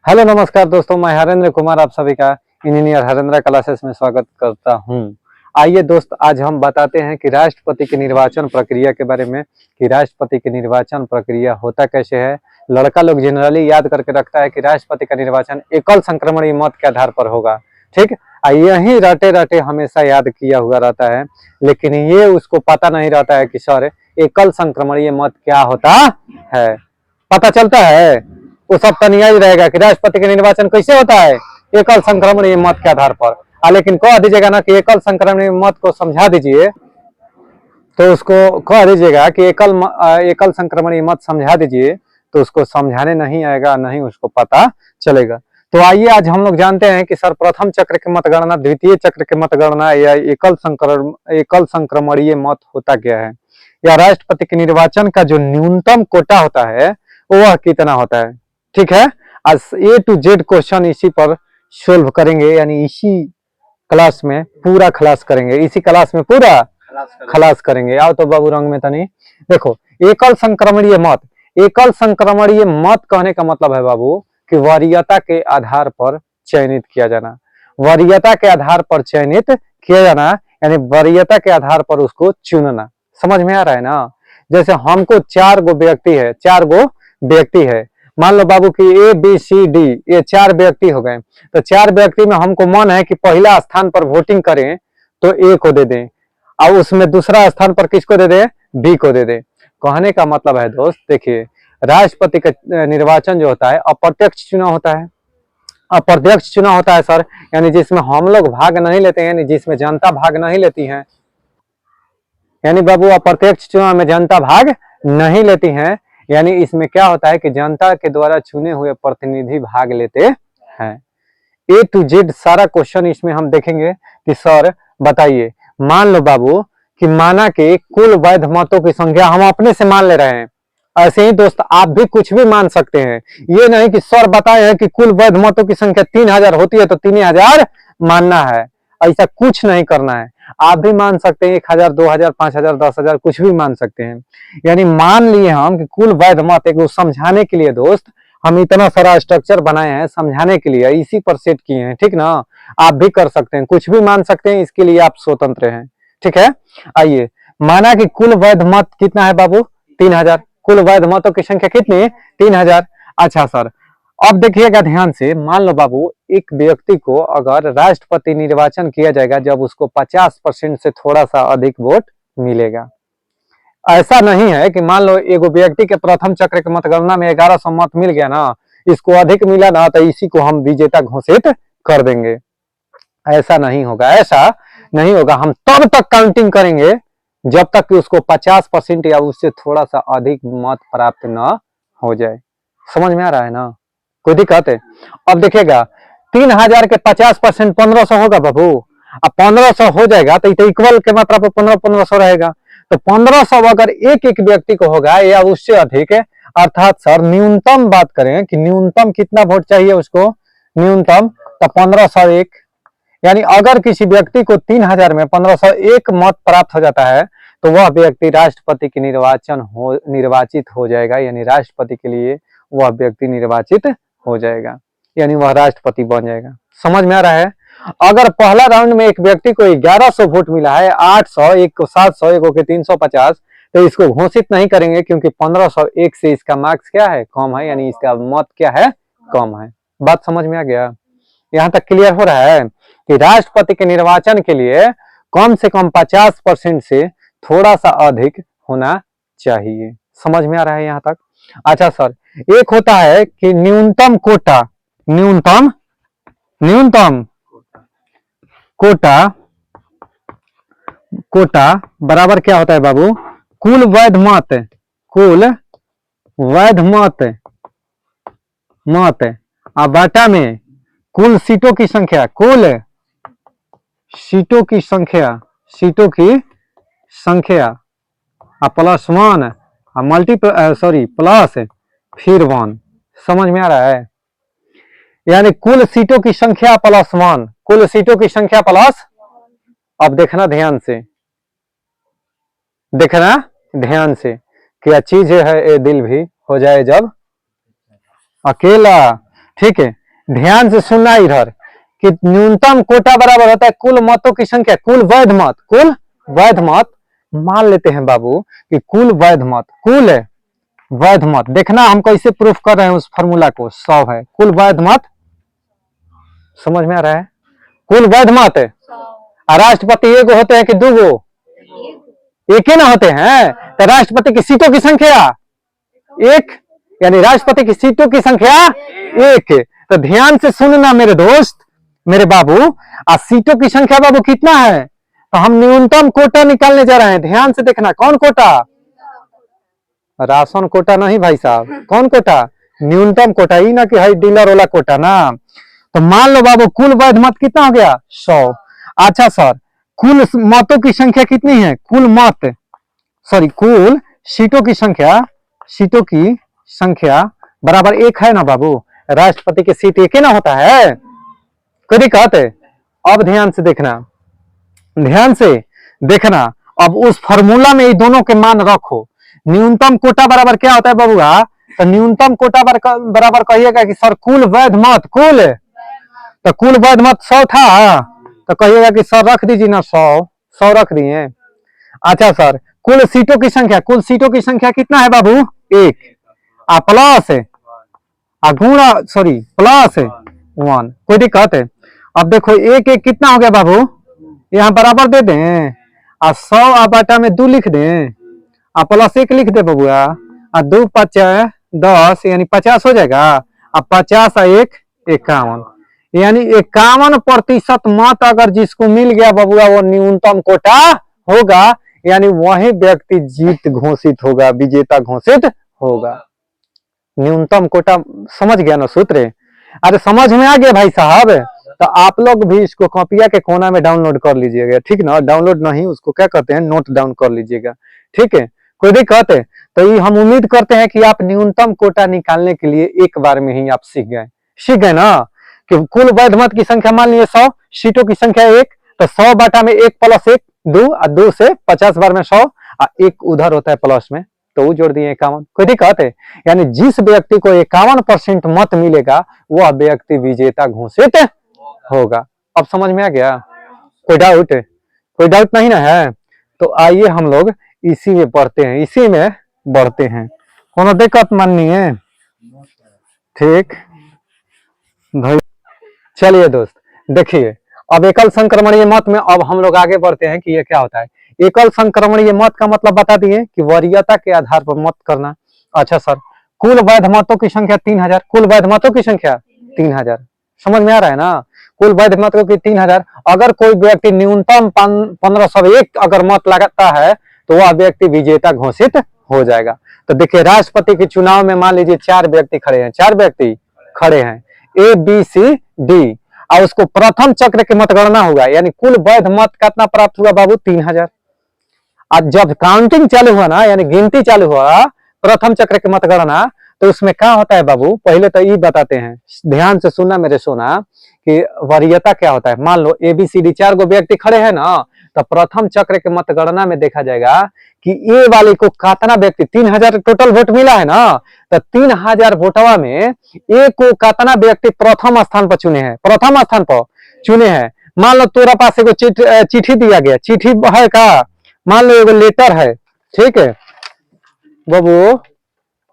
Hello नमस्कार दोस्तों, मैं हरेंद्र कुमार आप सभी का इंजीनियर हरेंद्र क्लासेस में स्वागत करता हूं। आइए दोस्त, आज हम बताते हैं कि राष्ट्रपति के निर्वाचन प्रक्रिया के बारे में कि राष्ट्रपति की निर्वाचन प्रक्रिया होता कैसे है। लड़का लोग जनरली याद करके रखता है कि राष्ट्रपति का निर्वाचन एकल संक्रमणीय मत के आधार पर होगा। ठीक, यही रटे रटे हमेशा याद किया हुआ रहता है, लेकिन ये उसको पता नहीं रहता है कि सर एकल संक्रमणीय मत क्या होता है। पता चलता है वो सब तनिया ही रहेगा कि राष्ट्रपति का निर्वाचन कैसे होता है, एकल संक्रमणीय मत के आधार पर। लेकिन कह दीजिएगा ना कि एकल संक्रमणीय मत को समझा दीजिए, तो उसको कह दीजिएगा कि एकल संक्रमणीय मत समझा दीजिए, तो उसको समझाने नहीं आएगा, नहीं उसको पता चलेगा। तो आइए आज हम लोग जानते हैं कि सर प्रथम चक्र की मतगणना, द्वितीय चक्र की मतगणना या एकल संक्रमणीय मत होता क्या है, या राष्ट्रपति के निर्वाचन का जो न्यूनतम कोटा होता है वह कितना होता है। ठीक है, आज A to Z क्वेश्चन इसी पर सोल्व करेंगे, यानी इसी क्लास में पूरा खलास करेंगे, इसी क्लास में पूरा खलास करेंगे। आओ तो बाबू रंग में तनी देखो, एकल संक्रमणीय मत। एकल संक्रमणीय मत कहने का मतलब है बाबू कि वरीयता के आधार पर चयनित किया जाना। वरीयता के आधार पर चयनित किया जाना यानी वरीयता के आधार पर उसको चुनना। समझ में आ रहा है ना। जैसे हमको चार गो व्यक्ति है, मान लो बाबू कि A B C D ये चार व्यक्ति हो गए, तो चार व्यक्ति में हमको मन है कि पहला स्थान पर वोटिंग करें तो A को दे दें, और उसमें दूसरा स्थान पर किसको दे दें, B को दे दें। कहने का मतलब है दोस्त, देखिए राष्ट्रपति का निर्वाचन जो होता है अप्रत्यक्ष चुनाव होता है। अप्रत्यक्ष चुनाव होता है सर, यानी जिसमें हम लोग भाग नहीं लेते हैं, यानी जिसमें जनता भाग नहीं लेती है। यानी बाबू अप्रत्यक्ष चुनाव में जनता भाग नहीं लेती है, यानी इसमें क्या होता है कि जनता के द्वारा चुने हुए प्रतिनिधि भाग लेते हैं। A to Z सारा क्वेश्चन इसमें हम देखेंगे कि सर बताइए, मान लो बाबू कि माना कि कुल वैध मतों की संख्या हम अपने से मान ले रहे हैं। ऐसे ही दोस्त आप भी कुछ भी मान सकते हैं, ये नहीं कि सर बताए हैं कि कुल वैध मतों की संख्या 3000 होती है तो 3000 मानना है, ऐसा कुछ नहीं करना है। आप भी मान सकते हैं 1000, 2000, 5000, 10,000 कुछ भी मान सकते हैं। यानी मान लिए हम कि कुल वैध मत, एक समझाने के लिए दोस्त हम इतना सारा स्ट्रक्चर बनाए हैं, समझाने के लिए इसी पर सेट किए हैं। ठीक ना, आप भी कर सकते हैं, कुछ भी मान सकते हैं, इसके लिए आप स्वतंत्र हैं। ठीक है, आइए माना कि कुल वैध मत कितना है बाबू, 3000। कुल वैध मतों की संख्या कितनी, 3000। अच्छा सर, अब देखिएगा ध्यान से, मान लो बाबू एक व्यक्ति को अगर राष्ट्रपति निर्वाचन किया जाएगा जब उसको 50% से थोड़ा सा अधिक वोट मिलेगा। ऐसा नहीं है कि मान लो एगो व्यक्ति के प्रथम चक्र के मतगणना में 1100 मत मिल गया ना, इसको अधिक मिला ना, तो इसी को हम विजेता घोषित कर देंगे। ऐसा नहीं होगा, ऐसा नहीं होगा। हम तब तक काउंटिंग करेंगे जब तक कि उसको 50% या उससे थोड़ा सा अधिक मत प्राप्त न हो जाए। समझ में आ रहा है ना, कोई दिक्कत है। अब देखिएगा 3000 के 50% 1500 होगा बाबू। अब 1500 हो जाएगा तो इक्वल के मात्रा पर 1500 रहेगा। तो 1500 अगर एक एक व्यक्ति को होगा या उससे अधिक है, अर्थात सर न्यूनतम बात करें कि न्यूनतम कितना वोट चाहिए उसको, न्यूनतम तो 1501। यानी अगर किसी व्यक्ति को 3000 में 1501 मत प्राप्त हो जाता है तो वह व्यक्ति राष्ट्रपति की निर्वाचित हो जाएगा, यानी राष्ट्रपति के लिए वह व्यक्ति निर्वाचित हो जाएगा, यानी वह राष्ट्रपति बन जाएगा। समझ में आ रहा है। अगर पहला राउंड में एक व्यक्ति को 1100 वोट मिला है, 800, एक को 700, एक को 350, तो इसको घोषित नहीं करेंगे, क्योंकि 1501 से इसका मार्क्स क्या है, कम है, यानी इसका मत क्या है, कम है। बात समझ में आ गया, यहाँ तक क्लियर हो रहा है कि राष्ट्रपति के निर्वाचन के लिए कम से कम 50% से थोड़ा सा अधिक होना चाहिए। समझ में आ रहा है यहाँ तक। अच्छा सर, एक होता है कि न्यूनतम कोटा, न्यूनतम कोटा, कोटा बराबर क्या होता है बाबू, कुल वैध मत, कुल वैध मत और बाटा में कुल सीटों की संख्या, कुल सीटों की संख्या प्लस 1 प्लस फिर 1। समझ में आ रहा है। यानी कुल सीटों की संख्या प्लस 1, कुल सीटों की संख्या प्लस। अब देखना ध्यान से, देखना ध्यान से, क्या चीज है ये दिल भी हो जाए जब अकेला। ठीक है, ध्यान से सुनना इधर कि न्यूनतम कोटा बराबर होता है कुल मतों की संख्या, कुल वैध मत, कुल वैध मत मान लेते हैं बाबू कि कुल वैध मत, कुल वैध मत, देखना हम कैसे प्रूफ कर रहे हैं उस फॉर्मूला को, 100 है कुल वैध मत, समझ में आ रहा है? कुल वैध मत है, राष्ट्रपति एक होते हैं कि दो गो? एक ही ना होते हैं, तो राष्ट्रपति की सीटों की संख्या एक, यानी राष्ट्रपति की सीटों की संख्या एक। तो ध्यान से सुनना मेरे दोस्त, मेरे बाबू, सीटों की संख्या बाबू कितना है? तो हम न्यूनतम कोटा निकालने जा रहे हैं, ध्यान से देखना। कौन कोटा? राशन कोटा नहीं भाई साहब, कौन कोटा? न्यूनतम कोटा, ही ना कि हाई डीलर वाला कोटा ना। तो मान लो बाबू कुल वैध मत कितना हो गया? 100। अच्छा सर, कुल मतों की संख्या कितनी है? कुल मत, सॉरी कुल सीटों की संख्या, सीटों की संख्या बराबर एक है ना बाबू? राष्ट्रपति की सीट एक ही ना होता है, कोई दिक्कत है? अब ध्यान से देखना, ध्यान से देखना। अब उस फॉर्मूला में ये दोनों के मान रखो। न्यूनतम कोटा बराबर क्या होता है बाबूआ? तो न्यूनतम कोटा बराबर कहिएगा कि सर कुल वैध मत, कुल, तो कुल वैध मत 100 था, तो कहिएगा कि सर रख दीजिए ना 100 रख दिए। अच्छा सर, कुल सीटों की संख्या, कुल सीटों की संख्या कितना है बाबू? एक, प्लस है गुणा, सॉरी प्लस 1, कोई दिक्कत है? अब देखो एक एक कितना हो गया बाबू? यहाँ बराबर दे दें, 100 बटा में 2 लिख दें, प्लस 1 लिख दे बबुआ, 2 5 10 यानी 50 हो जाएगा। अब 50 1 51, यानी 51% मत अगर जिसको मिल गया बबुआ वो न्यूनतम कोटा होगा, यानी वही व्यक्ति जीत घोषित होगा, विजेता घोषित होगा। न्यूनतम कोटा समझ गया ना सूत्र? अरे समझ में आ गया भाई साहब? तो आप लोग भी इसको कॉपिया के कोना में डाउनलोड कर लीजिएगा, ठीक ना? डाउनलोड नहीं, उसको क्या कहते हैं, नोट डाउन कर लीजिएगा, ठीक है? कोई दिक्कत है? तो ये हम उम्मीद करते हैं कि आप न्यूनतम कोटा निकालने के लिए एक बार में ही आप सीख गए ना कि कुल वैध मत की संख्या मान लीजिए 100, सीटों की संख्या 1, तो 100 बटा में 1 प्लस 1 2, और 2 से 50 बार में 100, और 1 उधर होता है प्लस में, तो वो जोड़ दिए 51, कोई दिक्कत है? यानी जिस व्यक्ति को 51% मत मिलेगा वह व्यक्ति विजेता घोषित होगा। अब समझ में आ गया? कोई डाउट? कोई डाउट नहीं ना है? तो आइए हम लोग इसी में पढ़ते हैं, इसी में बढ़ते हैं, कोनो दिक्कत माननी है? ठीक भाई, चलिए दोस्त देखिए, अब एकल संक्रमणीय मत में अब हम लोग आगे बढ़ते हैं कि ये क्या होता है। एकल संक्रमणीय मत का मतलब बता दिए कि वरीयता के आधार पर मत करना। अच्छा सर, कुल वैध मतों की संख्या 3000, कुल वैध मतों की संख्या 3000, समझ में आ रहा है ना? कुल वैध मतों की 3000, अगर कोई व्यक्ति न्यूनतम 1501 अगर मत लगाता है तो वह व्यक्ति विजेता घोषित हो जाएगा। तो देखिए राष्ट्रपति के चुनाव में मान लीजिए 4 व्यक्ति खड़े हैं, 4 व्यक्ति खड़े हैं, ए बी सी डी, और उसको प्रथम चक्र की मतगणना होगा, यानी कुल वैध मत कितना प्राप्त हुआ बाबू? 3000। आज जब काउंटिंग चालू हुआ ना, यानी गिनती चालू हुआ प्रथम चक्र की मतगणना, तो उसमें क्या होता है बाबू? पहले तो ये बताते हैं, ध्यान से सुनना मेरे सोना, कि वरीयता क्या होता है। मान लो ए बी सी डी 4 गो व्यक्ति खड़े हैं ना, तो प्रथम चक्र के मतगणना में देखा जाएगा कि ए वाले को कितना व्यक्ति, 3000 टोटल वोट मिला है ना, तो 3000 वोटवा में ए को कितना व्यक्ति प्रथम स्थान पर चुने हैं, प्रथम स्थान पर चुने हैं। मान लो तेरा पास एगो चिट्ठी दिया गया, चिट्ठी है का, मान लो एगो लेटर है, ठीक है बाबू,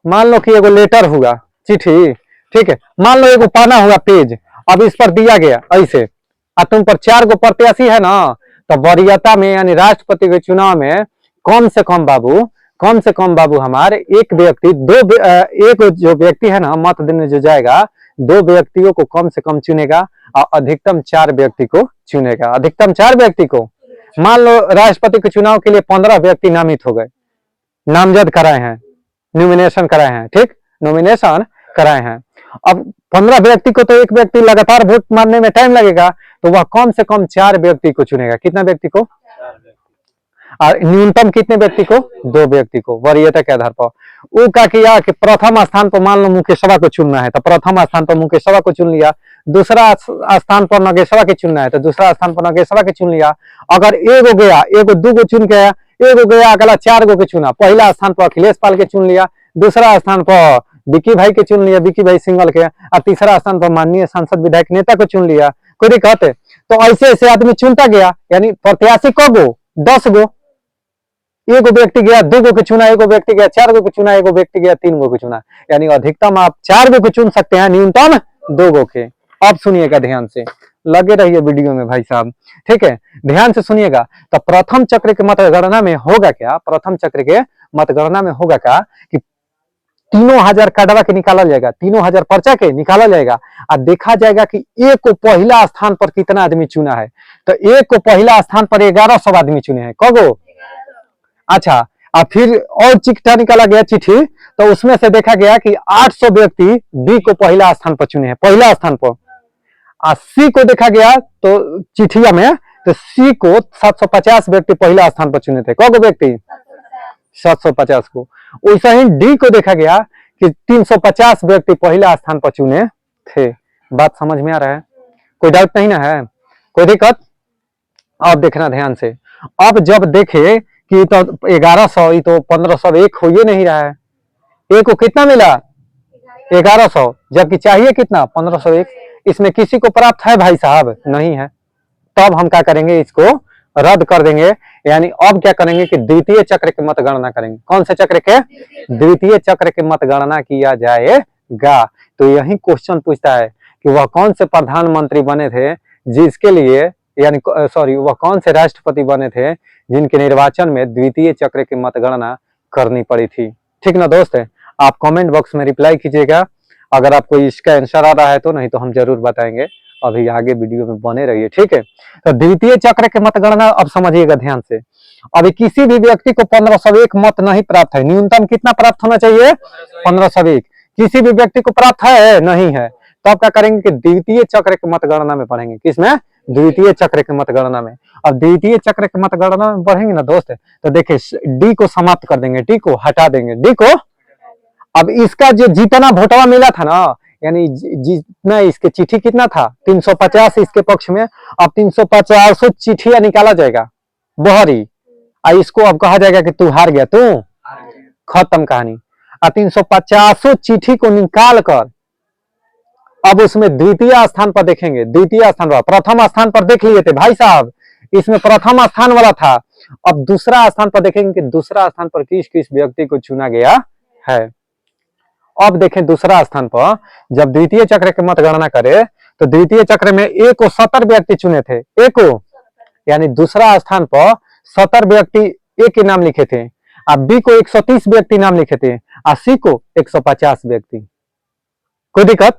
मान लो कि एगो लेटर हुआ, चिट्ठी, ठीक है, मान लो एगो पाना हुआ पेज, अब इस पर दिया गया ऐसे, और तुम पर 4 गो प्रत्याशी है ना, तो वरीयता में यानी राष्ट्रपति के चुनाव में कम से कम बाबू, कम से कम बाबू हमारे एक व्यक्ति, एक जो व्यक्ति है ना मत देने जो जाएगा, 2 व्यक्तियों को कम से कम चुनेगा और अधिकतम 4 व्यक्ति को चुनेगा, अधिकतम 4 व्यक्ति को। मान लो राष्ट्रपति के चुनाव के लिए 15 व्यक्ति नामित हो गए, नामजद कराए हैं, नॉमिनेशन कराए हैं, ठीक, नॉमिनेशन कराए हैं। अब 15 व्यक्ति को तो एक व्यक्ति लगातार वोट मारने में टाइम लगेगा, तो वह कम से कम 4 व्यक्ति को चुनेगा। कितना व्यक्ति को? और न्यूनतम कितने व्यक्ति को? 2 व्यक्ति को, वरीयता के आधार पर। वो क्या किया कि प्रथम स्थान पर मान लो मुकेश सभा को चुनना है, तो प्रथम स्थान पर मुकेश सभा को चुन लिया, दूसरा स्थान पर नगेश सभा के चुनना है तो दूसरा स्थान पर नगेश सभा के चुन लिया। अगर एगो गया, एगो 2 गो चुन के, एगो गया, अगला 4 गो के चुना, पहला स्थान पर अखिलेश पाल के चुन लिया, दूसरा स्थान पर विकी भाई के चुन लिया, विकी भाई सिंगल के, और तीसरा स्थान पर माननीय सांसद विधायक नेता को चुन लिया, कोई दिक्कत है? तो ऐसे ऐसे आदमी चुनता गया, यानी प्रत्याशी को 10 गो, एगो व्यक्ति गया 2 गो के चुना, एगो व्यक्ति गया 4 गो के चुना, एगो व्यक्ति गया 3 गो के चुना, यानी अधिकतम आप 4 गो के चुन सकते हैं, न्यूनतम 2 गो के। अब सुनिएगा ध्यान से, लगे रहिए वीडियो में भाई साहब, ठीक है, ध्यान से सुनिएगा। तो प्रथम चक्र के मतगणना में होगा क्या, प्रथम चक्र के मतगणना में होगा क्या कि 3000 कार्डवा के निकाला जाएगा, 3000 पर्चा के निकाला जाएगा, और देखा जाएगा कि एक को पहला स्थान पर कितना आदमी चुना है। तो एक को पहला स्थान पर 1100 आदमी चुने हैं, कगो? अच्छा, और फिर और चिट्ठा निकाला गया, चिट्ठी, तो उसमें से देखा गया कि 800 व्यक्ति बी को पहला स्थान पर चुने हैं, पहला स्थान पर। सी को देखा गया तो चिट्ठिया में, तो सी को 750 व्यक्ति पहला स्थान पर चुने थे, कगो व्यक्ति? 750 को। वैसे ही डी को देखा गया कि 350 व्यक्ति पहला स्थान पर चुने थे। बात समझ में आ रहा है? कोई डाउट नहीं ना है? कोई दिक्कत? अब देखना ध्यान से। अब जब देखे कि तो 1100, तो 1501 हो ही नहीं रहा है। ए को कितना मिला? 1100, जबकि चाहिए कितना? 1501। इसमें किसी को प्राप्त है भाई साहब? नहीं है। तब हम क्या करेंगे, इसको रद्द कर देंगे। यानी अब क्या करेंगे कि द्वितीय चक्र की मतगणना करेंगे। कौन से चक्र के? द्वितीय चक्र की मतगणना किया जाएगा। तो यही क्वेश्चन पूछता है कि वह कौन से प्रधानमंत्री बने थे जिसके लिए, यानी सॉरी, वह कौन से राष्ट्रपति बने थे जिनके निर्वाचन में द्वितीय चक्र की मतगणना करनी पड़ी थी। ठीक ना दोस्त? आप कमेंट बॉक्स में रिप्लाई कीजिएगा अगर आपको इसका आंसर आ रहा है तो, नहीं तो हम जरूर बताएंगे। अभी आगे वीडियो में बने रहिए, ठीक है। तो द्वितीय चक्र के मतगणना अब समझिएगा ध्यान से। अभी किसी भी व्यक्ति को 1501 मत नहीं प्राप्त है। न्यूनतम कितना प्राप्त होना चाहिए? 1501। किसी भी व्यक्ति को प्राप्त है? नहीं है। तो आप क्या करेंगे कि द्वितीय चक्र के मतगणना में पढ़ेंगे। किसमें? द्वितीय चक्र के मतगणना में। अब द्वितीय चक्र के मतगणना में पढ़ेंगे ना दोस्त, तो देखिए डी को समाप्त कर देंगे, डी को हटा देंगे, डी को। अब इसका जो जितना वोटवा मिला था ना, यानी जितना इसके चिट्ठी कितना था, 350 इसके पक्ष में। अब 350 चिट्ठियां निकाला जाएगा बहरी, और इसको अब कहा जाएगा कि तू हार गया, तू खत्म कहानी। और 350 चिट्ठी को निकाल कर अब उसमें द्वितीय स्थान पर देखेंगे। द्वितीय स्थान पर, प्रथम स्थान पर देख लिए थे भाई साहब, इसमें प्रथम स्थान वाला था। अब दूसरा स्थान पर देखेंगे कि दूसरा स्थान पर किस किस व्यक्ति को चुना गया है। अब देखें दूसरा स्थान पर जब द्वितीय चक्र की मतगणना करे तो द्वितीय चक्र में ए को 70 व्यक्ति चुने थे, ए को, यानी दूसरा स्थान पर 70 व्यक्ति ए के नाम लिखे थे, और बी को 130 व्यक्ति नाम लिखे थे, और सी को 150 व्यक्ति। कोई दिक्कत?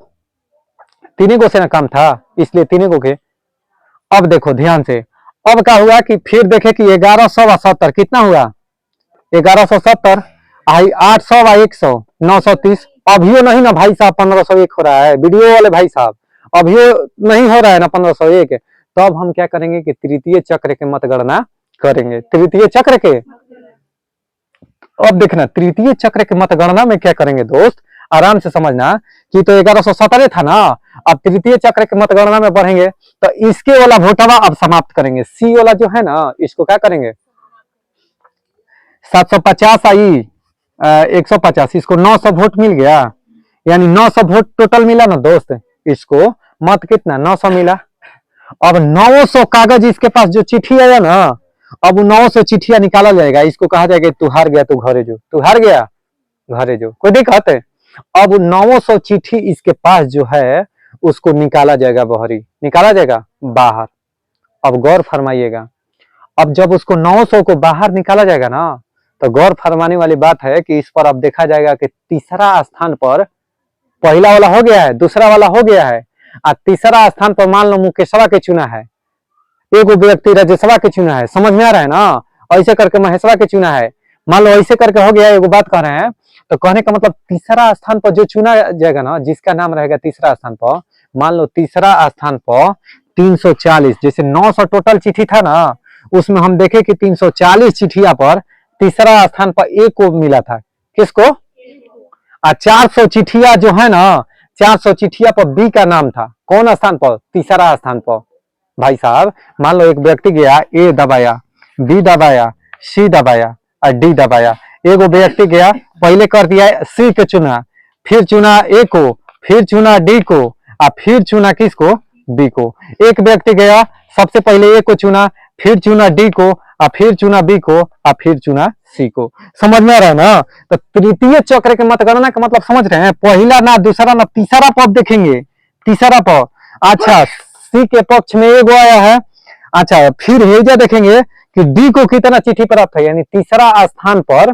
तीनों को से ना काम था, इसलिए तीनों को के। अब देखो ध्यान से, अब क्या हुआ कि फिर देखे कि 1170 कितना हुआ? 1170, 800 व 100, 930। अभियो नहीं ना भाई साहब 1501 हो रहा है, वीडियो वाले भाई साहब, अभियो नहीं हो रहा है ना 1501। तो अब हम क्या करेंगे कि तृतीय चक्र के मतगणना करेंगे। तृतीय चक्र के, अब देखना तृतीय चक्र के मतगणना में क्या करेंगे दोस्त, आराम से समझना कि तो 1117 था ना। अब तृतीय चक्र के मतगणना में बढ़ेंगे तो इसके वाला वोटवा अब समाप्त करेंगे। सी वाला जो है ना, इसको क्या करेंगे, 750 आई 150, इसको 900 वोट मिल गया, यानी 900 वोट टोटल मिला ना दोस्त। इसको मत कितना? 900 मिला। अब 900 कागज इसके पास जो चिट्ठी आया ना, अब 900 चिट्ठियां निकाला जाएगा। इसको कहा जाएगा तू हार गया, तू घरे जो, तू हार गया घरे जो। कोई दिक्कत है? अब 900 चिट्ठी इसके पास जो है उसको निकाला जाएगा बहरी, निकाला जाएगा बाहर। अब गौर फरमाइएगा, अब जब उसको 900 को बाहर निकाला जाएगा ना, तो गौर फरमाने वाली बात है कि इस पर अब देखा जाएगा कि तीसरा स्थान पर, पहला वाला हो गया है, दूसरा वाला हो गया है, और तीसरा स्थान पर मान लो मुकेशवा के चुना है, एक व्यक्ति राजेशवा के चुना है। समझ में आ रहा है ना? ऐसे करके महेशवा के चुना है, मान लो ऐसे करके हो गया। एगो बात कह रहे हैं, तो कहने का मतलब तीसरा स्थान पर जो चुना जाएगा ना, जिसका नाम रहेगा तीसरा स्थान पर, मान लो तीसरा स्थान पर 340, जैसे 900 टोटल चिट्ठी था ना, उसमें हम देखे कि 340 चिट्ठिया पर तीसरा स्थान पर ए को मिला था। किसको? 400 चिट्ठिया जो है ना, 400 चिट्ठिया पर बी का नाम था। कौन स्थान पर? तीसरा स्थान पर। भाई साहब मान लो एक व्यक्ति गया, ए दबाया, बी दबाया, सी दबाया और डी दबाया। एगो व्यक्ति गया, पहले कर दिया सी के चुना, फिर चुना ए को, फिर चुना डी को, और फिर चुना किसको, बी को। एक व्यक्ति गया, सबसे पहले ए को चुना, फिर चुना डी को, और फिर चुना बी को, और फिर चुना सी को। समझ में आ रहा है ना? तो तृतीय चक्र के मतगणना का मतलब समझ रहे हैं? पहला ना, दूसरा ना, तीसरा पद देखेंगे, तीसरा पद। अच्छा, सी के पक्ष में एगो आया है। अच्छा, फिर हेजा देखेंगे कि डी को कितना चिट्ठी प्राप्त है, यानी तीसरा स्थान पर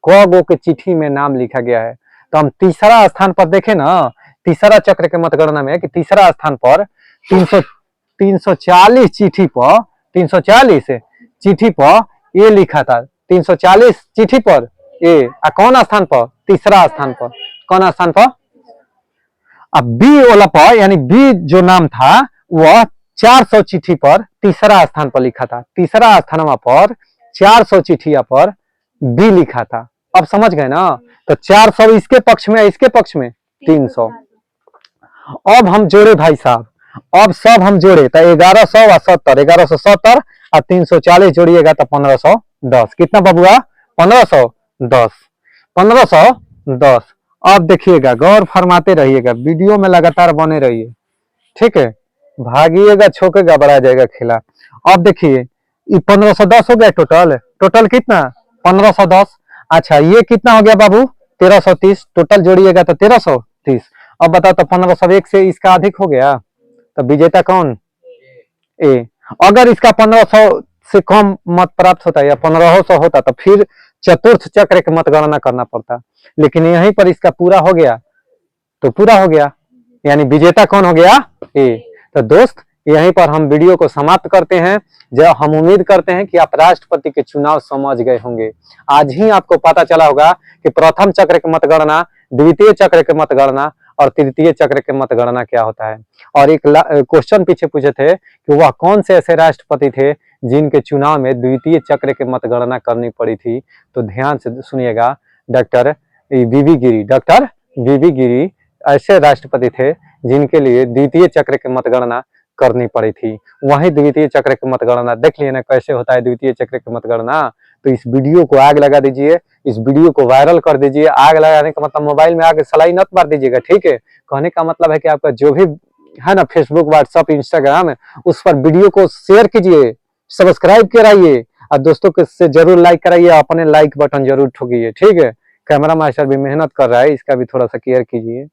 क गो के चिट्ठी में नाम लिखा गया है। तो हम तीसरा स्थान पर देखें ना, तीसरा चक्र के मतगणना में कि तीसरा स्थान पर 340 चिट्ठी पर, 340 चिट्ठी पर ए लिखा था, 340 चिट्ठी पर ए। कौन स्थान पर? तीसरा स्थान पर। कौन स्थान पर? अब बी वाला पर, यानी बी जो नाम था वह 400 चिट्ठी पर तीसरा स्थान पर लिखा था। तीसरा स्थान पर 400 चिट्ठिया पर बी लिखा था। अब समझ गए ना? तो 400 इसके पक्ष में, इसके पक्ष में 300। अब हम जोड़े भाई साहब, अब सब हम जोड़े तो 1170, 1170 और 340 जोड़िएगा तो 1510। कितना बबुआ? 1510, 1510। अब देखिएगा, गौर फरमाते रहिएगा, वीडियो में लगातार बने रहिए, ठीक है? भागिएगा, छोकेगा, बढ़ा जाएगा खेला। अब देखिए, 1510 हो गया टोटल। टोटल कितना? 1510। अच्छा, ये कितना हो गया बाबू? 1330। टोटल जोड़िएगा तो 1330। अब बताओ तो 1501 से इसका अधिक हो गया, तो विजेता कौन? ए। अगर इसका 1500 से कम मत प्राप्त होता या 1500 होता तो फिर चतुर्थ चक्र की मतगणना करना पड़ता, लेकिन यहीं पर इसका पूरा हो गया तो पूरा हो गया, यानी विजेता कौन हो गया? ए। तो दोस्त, यहीं पर हम वीडियो को समाप्त करते हैं। जब हम उम्मीद करते हैं कि आप राष्ट्रपति के चुनाव समझ गए होंगे। आज ही आपको पता चला होगा कि प्रथम चक्र की मतगणना, द्वितीय चक्र की मतगणना और तृतीय चक्र की मतगणना क्या होता है। और एक क्वेश्चन पीछे पूछे थे कि वह कौन से ऐसे राष्ट्रपति थे जिनके चुनाव में द्वितीय चक्र की मतगणना करनी पड़ी थी। तो ध्यान से सुनिएगा, डॉक्टर वीवी गिरी, डॉक्टर वीवी गिरी ऐसे राष्ट्रपति थे जिनके लिए द्वितीय चक्र की मतगणना करनी पड़ी थी। वही द्वितीय चक्र की मतगणना देख लिए ना कैसे होता है द्वितीय चक्र की मतगणना। तो इस वीडियो को आग लगा दीजिए, इस वीडियो को वायरल कर दीजिए। आग लगाने का मतलब मोबाइल में आग सलाई नत मार दीजिएगा, ठीक है? कहने का मतलब है कि आपका जो भी है ना, फेसबुक, व्हाट्सएप, इंस्टाग्राम, उस पर वीडियो को शेयर कीजिए, सब्सक्राइब कराइए और दोस्तों के से जरूर लाइक कराइए, अपने लाइक बटन जरूर ठोकिए, ठीक है? कैमरा मास्टर भी मेहनत कर रहा है, इसका भी थोड़ा सा केयर कीजिए।